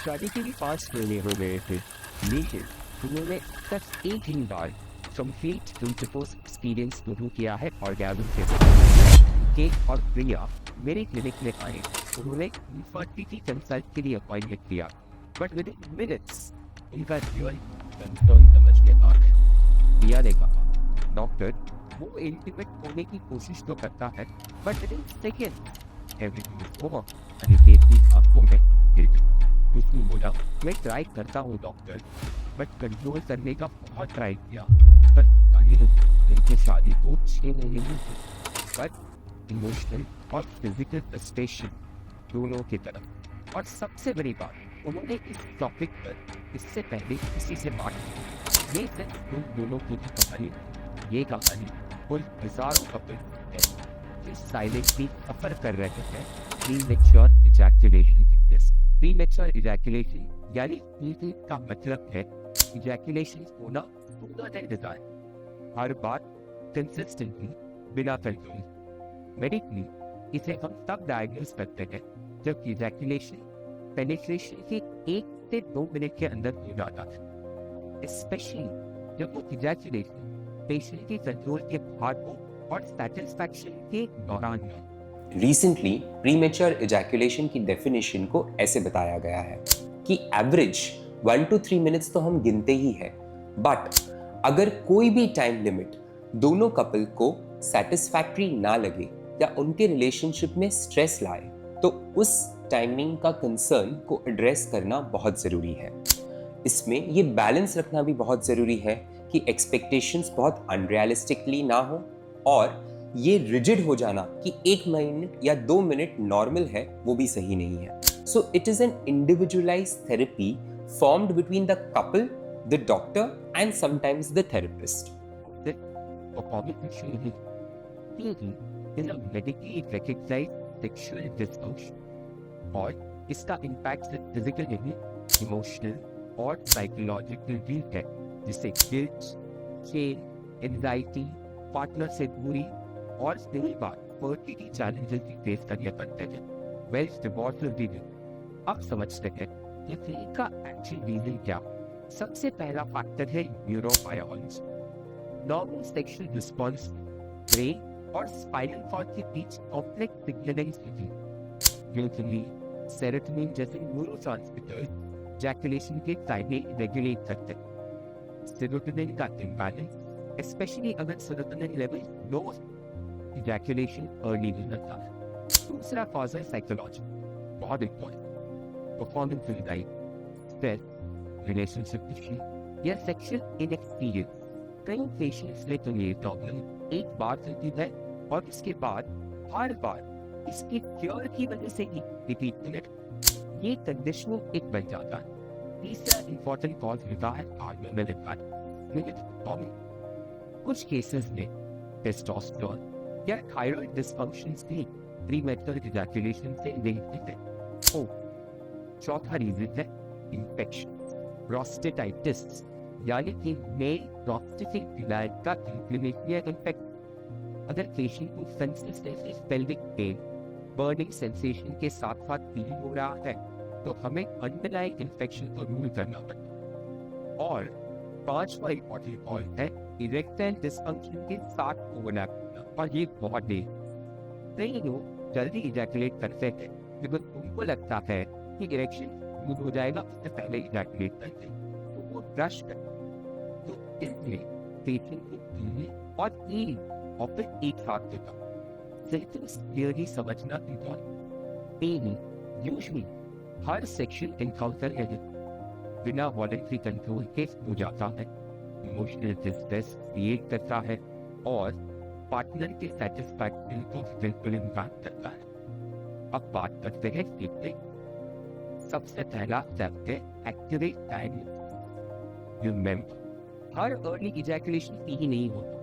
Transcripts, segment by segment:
शादी के भी 5 महीने हो गए थे, लेकिन उन्होंने सिर्फ एक ही बार कंप्लीट इंटरकोर्स एक्सपीरियंस शुरू किया है ऑर्गेज्म के साथ। केट और प्रिया मेरे क्लिनिक में आए। उन्होंने इनफर्टिलिटी कंसल्ट के लिए अपॉइंटमेंट किया, बट विद इन मिनट्स उनका रियल कंसर्न समझ में आ गया। प्रिया ने कहा, डॉक्टर, वो इंटीमेट होने की कोशिश तो करता है, but within second everything is over. Kate की आंखों में उसने बोला, मैं ट्राई करता हूँ डॉक्टर, बट कंट्रोल करने का बहुत ट्राई किया, पर उनकी शादी को 6 महीने में पर इमोशनल और फिजिकल फ्रस्ट्रेशन दोनों की तरफ। और सबसे बड़ी बात, उन्होंने इस टॉपिक पर इससे पहले किसी से बात की। ये सिर्फ उन दोनों की कहानी, ये कहानी कुल हजारों कपल है जो साइलेंटली सफर कर रहे हैं premature ejaculation sickness. Premature ejaculation यानी का मतलब है इजैकुलेशन होना पूरा डिजाइन, हर बार कंसिस्टेंटली, बिना कंट्रोल। मेडिकली इसे हम तब डायग्नोज करते हैं जब इजैकुलेशन पेनिट्रेशन के 1 से 2 मिनट के अंदर हो जाता है, स्पेशली जब वो इजैकुलेशन पेशेंट के कंट्रोल के बाहर हो और सैटिस्फैक्शन के दौरान हो। रिसेंटली प्रीमेच्योर इजैकुलेशन की डेफिनेशन को ऐसे बताया गया है कि एवरेज 1 to 3 मिनट्स तो हम गिनते ही हैं, बट अगर कोई भी टाइम लिमिट दोनों कपल को सेटिस्फैक्ट्री ना लगे या उनके रिलेशनशिप में स्ट्रेस लाए, तो उस टाइमिंग का कंसर्न को एड्रेस करना बहुत ज़रूरी है। इसमें ये बैलेंस रखना भी बहुत ज़रूरी है कि एक्सपेक्टेशंस बहुत अनरियलिस्टिकली ना हो और ये रिजिड हो जाना कि 1 मिनट या 2 मिनट नॉर्मल है, वो भी सही नहीं है। So it is an individualised therapy formed between the couple, the doctor, and sometimes the therapist. The performance is a medically recognized sexual dysfunction और इसका इम्पैक्ट फिजिकल, इमोशनल और साइकोलॉजिकल भी है, जिसे गिल्ट, शेम, एंजाइटी, पार्टनर से दूरी और कई बार फर्टिलिटी चैलेंजेस भी फेस करने पड़ते हैं। वेल डिवोर्स भी अब समझते हैं का एक्चुअल रीजन क्या। सबसे पहला फैक्टर है neurobiology. Normal sexual response brain और स्पाइनल कॉर्ड के बीच कॉम्प्लेक्स सिग्नलिंग यूजुअली सेरोटोनिन जैसे न्यूरोट्रांसमीटर इजैकुलेशन के टाइमिंग रेगुलेट करते हैं। सेरोटोनिन का इम्बैलेंस, स्पेशली अगर serotonin level low, ejaculation early हो जाता है। दूसरा कॉज है साइकोलॉजी, बहुत important, performance anxiety, stress, relationship issue या सेक्सुअल इनएक्सपीरियंस। कई पेशेंट्स में तो ये प्रॉब्लम एक बार होती है और उसके बाद हर बार इसकी क्योर की वजह से ही रिपीट ये कंडीशनिंग एक बन जाता है। तीसरा इंपॉर्टेंट कॉज होता है हार्मोनल इम्बैलेंस। कुछ केसेस में टेस्टोस्टेरोन या थायराइड डिसफंक्शंस भी प्रीमैच्योर इजैकुलेशन से लिंक्ड है। चौथा रीजन है इंफेक्शन, प्रोस्टेटाइटिस यानी कि मेल प्रोस्टेटिक ग्लैंड का इन्फ्लेमेशन या इंफेक्शन। अगर पेशेंट को consistently pelvic pain, burning sensation के साथ साथ फीलिंग हो रहा है, तो हमें अंडरलाइंग इंफेक्शन को रूल करना पड़ता है। और 5वां इंपॉर्टेंट पॉइंट है इरेक्टाइल डिसफंक्शन के साथ ओवरलैप करना, और ये बहुत डेंजरस। कई लोग जल्दी इजैकुलेट करते हैं बिकॉज उनको लगता है कि इरेक्शन मूव हो जाएगा, उससे पहले इजैकुलेट करते हैं, तो वो रश करते हैं। तो इसलिए पेशेंट को फीलिंग और हीलिंग ऑफर एक साथ देता है। सिम्पटम्स क्लियरली समझना इंपॉर्टेंट। पेन यूजुअली हर सेक्शुअल एनकाउंटर है बिना वॉलंटरी कंट्रोल के हो जाता है, इमोशनल डिस्ट्रेस क्रिएट करता है और पार्टनर के सेटिस्फैक्शन को बिल्कुल इम्पैक्ट करता है। अब बात करते हैं ट्रीटमेंट। सबसे पहला स्टेप है accurate diagnosis. Remember, her early ejaculation ही नहीं होता,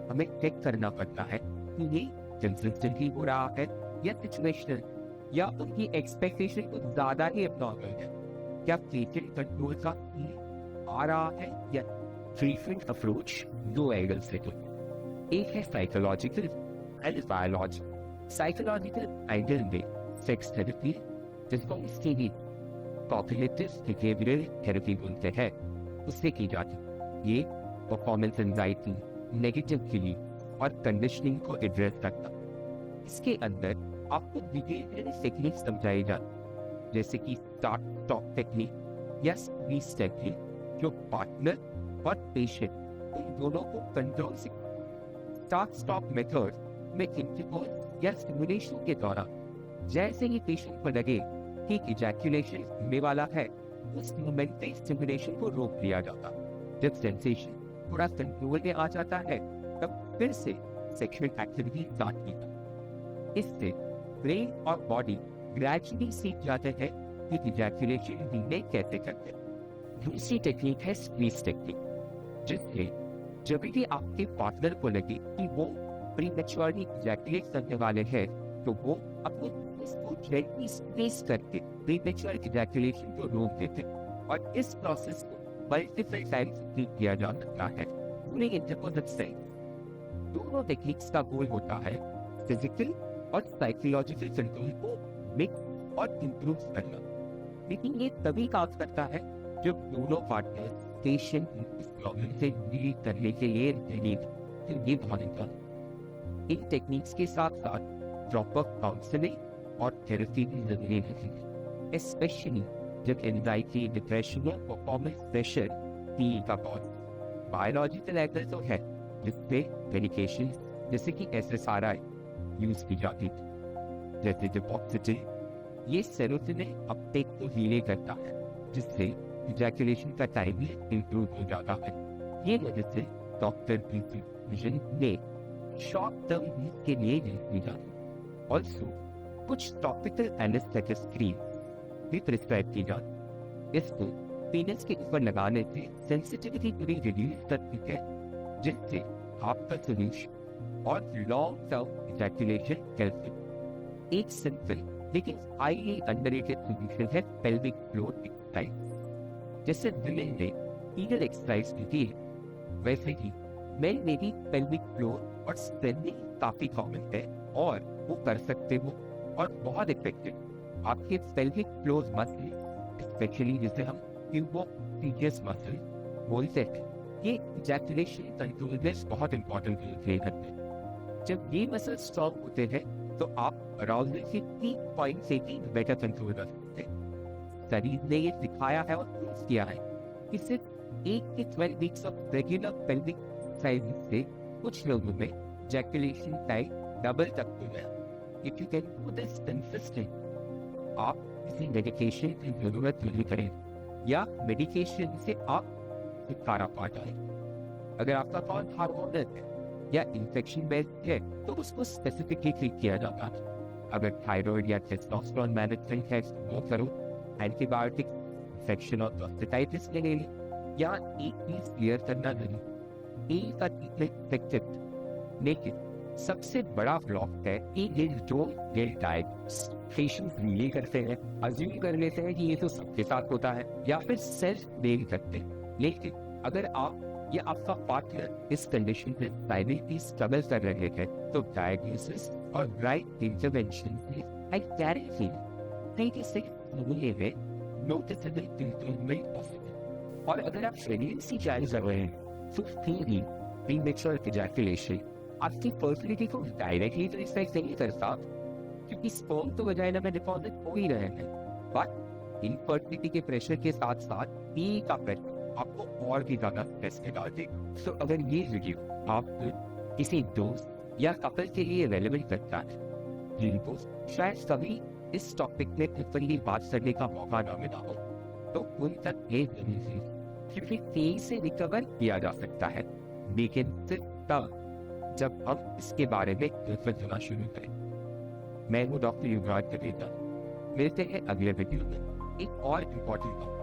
हमें चेक करना पड़ता है कि ये कंसिस्टेंटली हो रहा है या सिचुएशनल, या उनकी एक्सपेक्टेशन कुछ ज्यादा ही एब्नॉर्मल है। क्या पेशेंट कंट्रोल का आ रहा है या ट्रीटमेंट अप्रोच 2 एंगल से तो एक है psychological and biological. Psychological angle में सेक्स थेरेपी जिसको स्टीडी कॉग्निटिव बिहेवियरल थेरेपी बोलते हैं, उससे की जाती। ये परफॉर्मेंस एंजाइटी, नेगेटिव फीलिंग और कंडीशनिंग को एड्रेस करता। इसके अंदर आपको बिहेवियरल टेक्निक समझाई जाती, जैसे कि स्टार्ट स्टॉप टेक्निक या स्क्वीज टेक्निक, जो पार्टनर और पेशेंट उन दोनों को कंट्रोल से। स्टार्ट स्टॉप मेथड में इंटरकोर्स या स्टिमुलेशन के दौरान जैसे ही पेशेंट को लगे कि इजैक्यूलेशन होने वाला है, उस मोमेंट पे स्टिमुलेशन को रोक दिया जाता। जब सेंसेशन थोड़ा कंट्रोल में आ जाता है, तब फिर से सेक्सुअल एक्टिविटी स्टार्ट की जाती। इससे ब्रेन और बॉडी ग्रेजुअली सीख जाते हैं कि इजैक्यूलेशन धीमे कैसे करते हैं। दूसरी टेक्निक है स्क्वीज टेक्निक, जिससे जब भी आपके पार्टनर को लगे कि वो प्रीमैच्योरली इजैक्यूलेट करने वाले हैं, तो वो अपने इसको जेंटली स्क्वीज करके प्रीमैच्योर इजैक्यूलेशन को रोक देते हैं। और इस प्रोसेस को मल्टीपल टाइम्स रिपीट किया जा सकता है पूरे इंटरकोर्स से। दोनों टेक्निक्स का गोल होता है फिजिकल और साइकोलॉजिकल कंट्रोल को मिक्स और इम्प्रूव करना। लेकिन ये तभी काम करता है जब दोनों पार्टनर्स पेशेंट इस प्रॉब्लम से डील करने के लिए रेडी हो। इन टेक्निक्स के साथ साथ प्रॉपर काउंसलिंग और थेरेपी भी जरूरी है, स्पेशली जब एंजाइटी, डिप्रेशन और परफॉर्मेंस प्रेशर फील का बहुत बायोलॉजिकल एंगल तो है, जिसपे मेडिकेशन जैसे कि SSRI यूज की जाती थी, जैसे डिपॉक्सिटिन। ये सेरोटोनिन अपटेक को हीले करता है, जिससे इजैक्यूलेशन का टाइम इंप्रूव हो जाता है। ये वजह से डॉक्टर प्रिस्क्रिप्शन ने शॉर्ट टर्म के लिए यूज की जाती। ऑल्सो कुछ टॉपिकल एनेस्थेटिक क्रीम भी प्रिस्क्राइब की जाती। इसको पीनस के ऊपर लगाने से सेंसिटिविटी पूरी रिड्यूस करती है, जिससे आपका सोल्यूशन और लॉन्ग टर्म इजैक्यूलेशन कैसे। एक सिंपल लेकिन हाईली अंडररेटेड सोल्यूशन है पेल्विक फ्लोर एक्सरसाइज। जैसे विमेन ने ईगल एक्सरसाइज की है, वैसे ही मेन में भी पेल्विक फ्लोर और स्ट्रेंथनिंग काफी कॉमन है और वो कर सकते हो और बहुत इफेक्टिव। आपके पेल्विक फ्लोर मसल, स्पेशली जिसे हम ट्यूबोक्लिडियस मसल बोलते हैं, ये इजैक्यूलेशन कंट्रोल में बहुत इंपॉर्टेंट रोल प्ले करते हैं। जब ये मसल स्ट्रॉन्ग होते हैं, तो आप अराउजल के पीक पॉइंट से भी बेटर कंट्रोल कर सकते हैं। शरीर ने ये दिखाया है और प्रूव किया है कि सिर्फ 8 से 12 weeks of regular pelvic exercise से कुछ लोगों में इजैक्यूलेशन टाइम डबल तक हो गया। If you can do this consistent, आप किसी मेडिकेशन की जरूरत नहीं करें या मेडिकेशन से आप छुटकारा पा जाए। अगर आपका कौन हार्मोनल है या इंफेक्शन बेस्ड है, तो उसको स्पेसिफिकली ट्रीट किया जाता है। अगर थायराइड या टेस्टोस्टेरोन मैनेजमेंट है, वो करो। एंटीबायोटिक इंफेक्शन और प्रोस्टेटाइटिस ले लें, या एक चीज क्लियर करना जरूरी, ए का ट्रीटमेंट इफेक्टिव, लेकिन सबसे बड़ा ब्लॉक है कि ये जो पेशेंट्स ये करते हैं, अज्यूम कर लेते हैं कि ये तो सबके साथ होता है, या फिर सेल्फ ब्लेम करते हैं। लेकिन अगर आप या आपका पार्टनर इस कंडीशन में साइलेंटली स्ट्रगल कर रहे हैं, तो डायग्नोसिस और राइट इंटरवेंशन से नोटिसेबल इंप्रूवमेंट पॉसिबल। और अगर आप प्रेगनेंसी जारी कर रहे हैं, तो प्रीमैच्योर इजैक्यूलेशन आपकी फर्टिलिटी को डायरेक्टली तो इफेक्ट नहीं करता, क्योंकि स्पर्म तो वजाइना में डिपॉजिट हो ही रहे हैं, बट इनफर्टिलिटी के प्रेशर के साथ साथ पी का प्रेशर आपको और भी ज्यादा स्ट्रेस में डाल देगा। तो अगर ये वीडियो आपको किसी दोस्त या कपल के लिए रेलेवेंट करता है, जिनको शायद कभी इस टॉपिक में ओपनली बात करने का मौका ना मिला हो, तो उन तक ये जरूरी है, क्योंकि तेजी से रिकवर किया जा सकता है, लेकिन सिर्फ तब जब हम इसके बारे में सोचना शुरू करें। मैं हूँ डॉक्टर युवराज कटेचा। मिलते हैं अगले वीडियो में एक और इम्पोर्टेंट